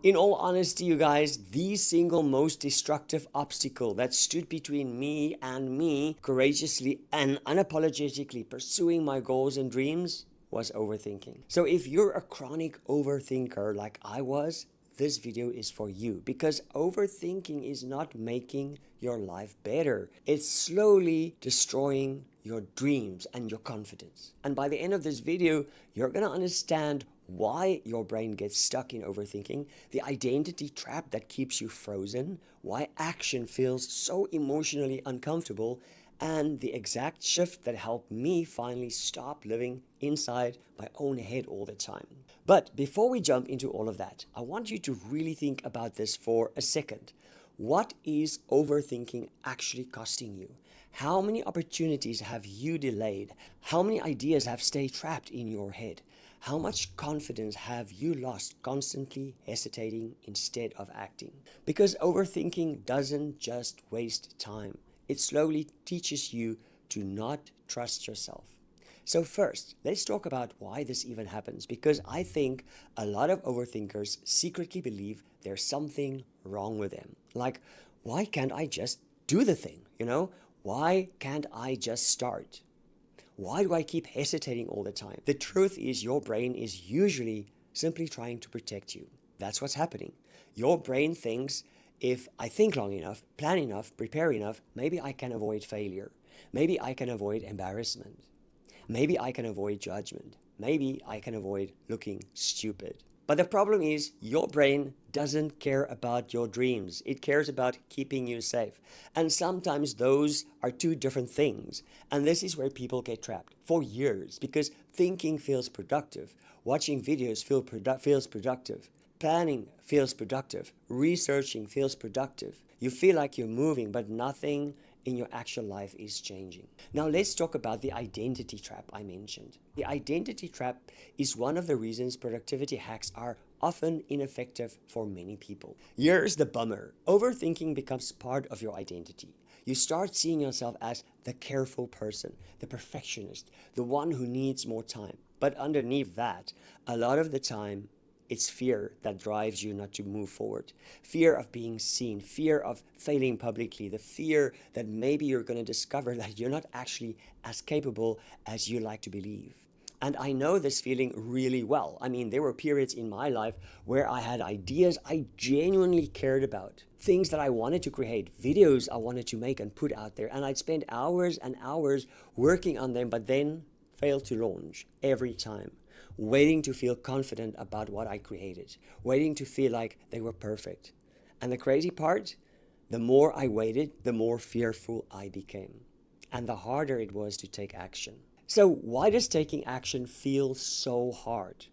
In all honesty, you guys, the single most destructive obstacle that stood between me courageously and unapologetically pursuing my goals and dreams was overthinking. So if you're a chronic overthinker like I was, this video is for you, because overthinking is not making your life better. It's slowly destroying your dreams and your confidence. And by the end of this video, you're gonna understand why your brain gets stuck in overthinking, the identity trap that keeps you frozen, why action feels so emotionally uncomfortable, and the exact shift that helped me finally stop living inside my own head all the time. But before we jump into all of that, I want you to really think about this for a second. What is overthinking actually costing you? How many opportunities have you delayed? How many ideas have stayed trapped in your head? How much confidence have you lost constantly hesitating instead of acting? Because overthinking doesn't just waste time. It slowly teaches you to not trust yourself. So first, let's talk about why this even happens, because I think a lot of overthinkers secretly believe there's something wrong with them. Like, why can't I just do the thing? Why can't I just start? Why do I keep hesitating all the time? The truth is, your brain is usually simply trying to protect you. That's what's happening. Your brain thinks, if I think long enough, plan enough, prepare enough, maybe I can avoid failure. Maybe I can avoid embarrassment. Maybe I can avoid judgment. Maybe I can avoid looking stupid. But the problem is, your brain doesn't care about your dreams. It cares about keeping you safe. And sometimes those are two different things. And this is where people get trapped for years, because thinking feels productive. Watching videos feels productive. Planning feels productive. Researching feels productive. You feel like you're moving, but nothing in your actual life is changing. Now let's talk about the identity trap I mentioned. The identity trap is one of the reasons productivity hacks are often ineffective for many people. Here's the bummer. Overthinking becomes part of your identity. You start seeing yourself as the careful person, the perfectionist, the one who needs more time. But underneath that, a lot of the time, it's fear that drives you not to move forward. Fear of being seen, fear of failing publicly, the fear that maybe you're going to discover that you're not actually as capable as you like to believe. And I know this feeling really well. I mean, there were periods in my life where I had ideas I genuinely cared about, things that I wanted to create, videos I wanted to make and put out there. And I'd spend hours and hours working on them, but then failed to launch every time. Waiting to feel confident about what I created, waiting to feel like they were perfect. And the crazy part, the more I waited, the more fearful I became, and the harder it was to take action. So why does taking action feel so hard?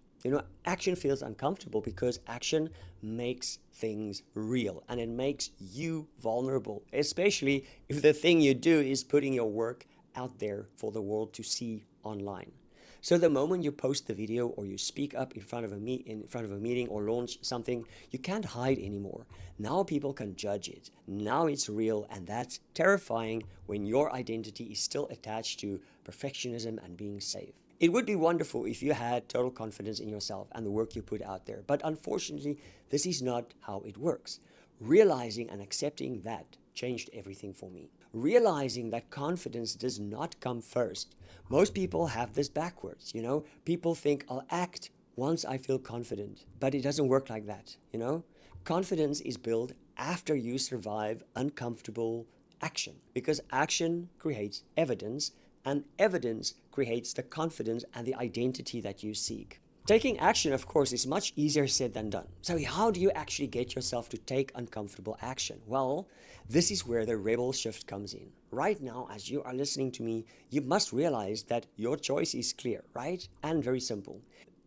Action feels uncomfortable because action makes things real, and it makes you vulnerable, especially if the thing you do is putting your work out there for the world to see online. So the moment you post the video or you speak up in front of a meeting or launch something, you can't hide anymore. Now people can judge it. Now it's real, and that's terrifying when your identity is still attached to perfectionism and being safe. It would be wonderful if you had total confidence in yourself and the work you put out there, but unfortunately, this is not how it works. Realizing and accepting that changed everything for me. Realizing that confidence does not come first. Most people have this backwards, People think I'll act once I feel confident, but it doesn't work like that, Confidence is built after you survive uncomfortable action, because action creates evidence, and evidence creates the confidence and the identity that you seek. Taking action, of course, is much easier said than done. So how do you actually get yourself to take uncomfortable action? Well, this is where the rebel shift comes in. Right now, as you are listening to me, you must realize that your choice is clear, right? And very simple.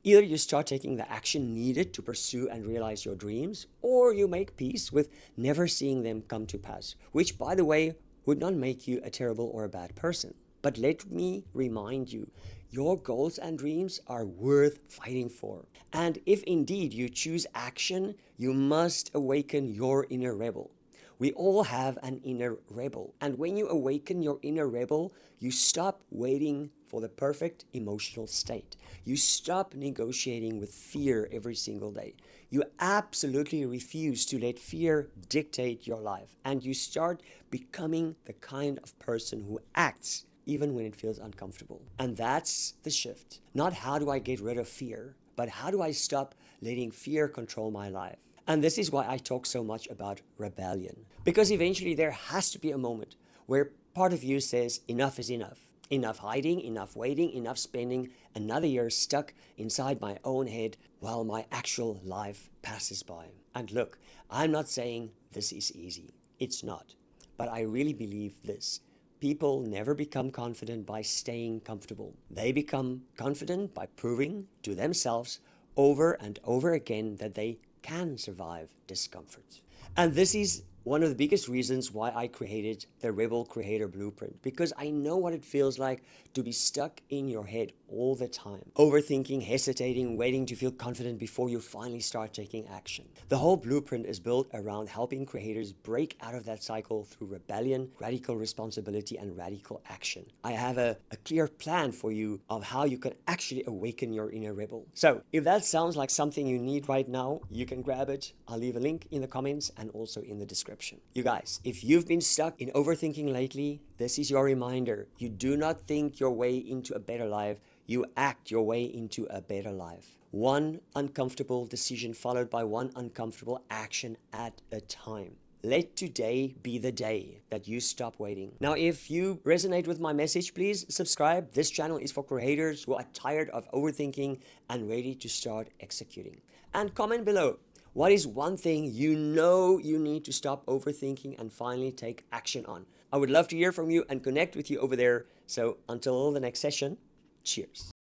Either you start taking the action needed to pursue and realize your dreams, or you make peace with never seeing them come to pass, which, by the way, would not make you a terrible or a bad person. But let me remind you, your goals and dreams are worth fighting for. And if indeed you choose action, you must awaken your inner rebel. We all have an inner rebel. And when you awaken your inner rebel, you stop waiting for the perfect emotional state. You stop negotiating with fear every single day. You absolutely refuse to let fear dictate your life, and you start becoming the kind of person who acts even when it feels uncomfortable. And that's the shift. Not how do I get rid of fear, but how do I stop letting fear control my life? And this is why I talk so much about rebellion. Because eventually there has to be a moment where part of you says, enough is enough. Enough hiding, enough waiting, enough spending another year stuck inside my own head while my actual life passes by. And look, I'm not saying this is easy. It's not. But I really believe this. People never become confident by staying comfortable. They become confident by proving to themselves over and over again that they can survive discomfort. And this is one of the biggest reasons why I created the Rebel Creator Blueprint, because I know what it feels like to be stuck in your head all the time. Overthinking, hesitating, waiting to feel confident before you finally start taking action. The whole blueprint is built around helping creators break out of that cycle through rebellion, radical responsibility, and radical action. I have a clear plan for you of how you can actually awaken your inner rebel. So if that sounds like something you need right now, you can grab it. I'll leave a link in the comments and also in the description. You guys, if you've been stuck in overthinking lately, this is your reminder. You do not think your way into a better life. You act your way into a better life. One uncomfortable decision followed by one uncomfortable action at a time. Let today be the day that you stop waiting. Now, if you resonate with my message, please subscribe. This channel is for creators who are tired of overthinking and ready to start executing. And comment below. What is one thing you know you need to stop overthinking and finally take action on? I would love to hear from you and connect with you over there. So until the next session, cheers.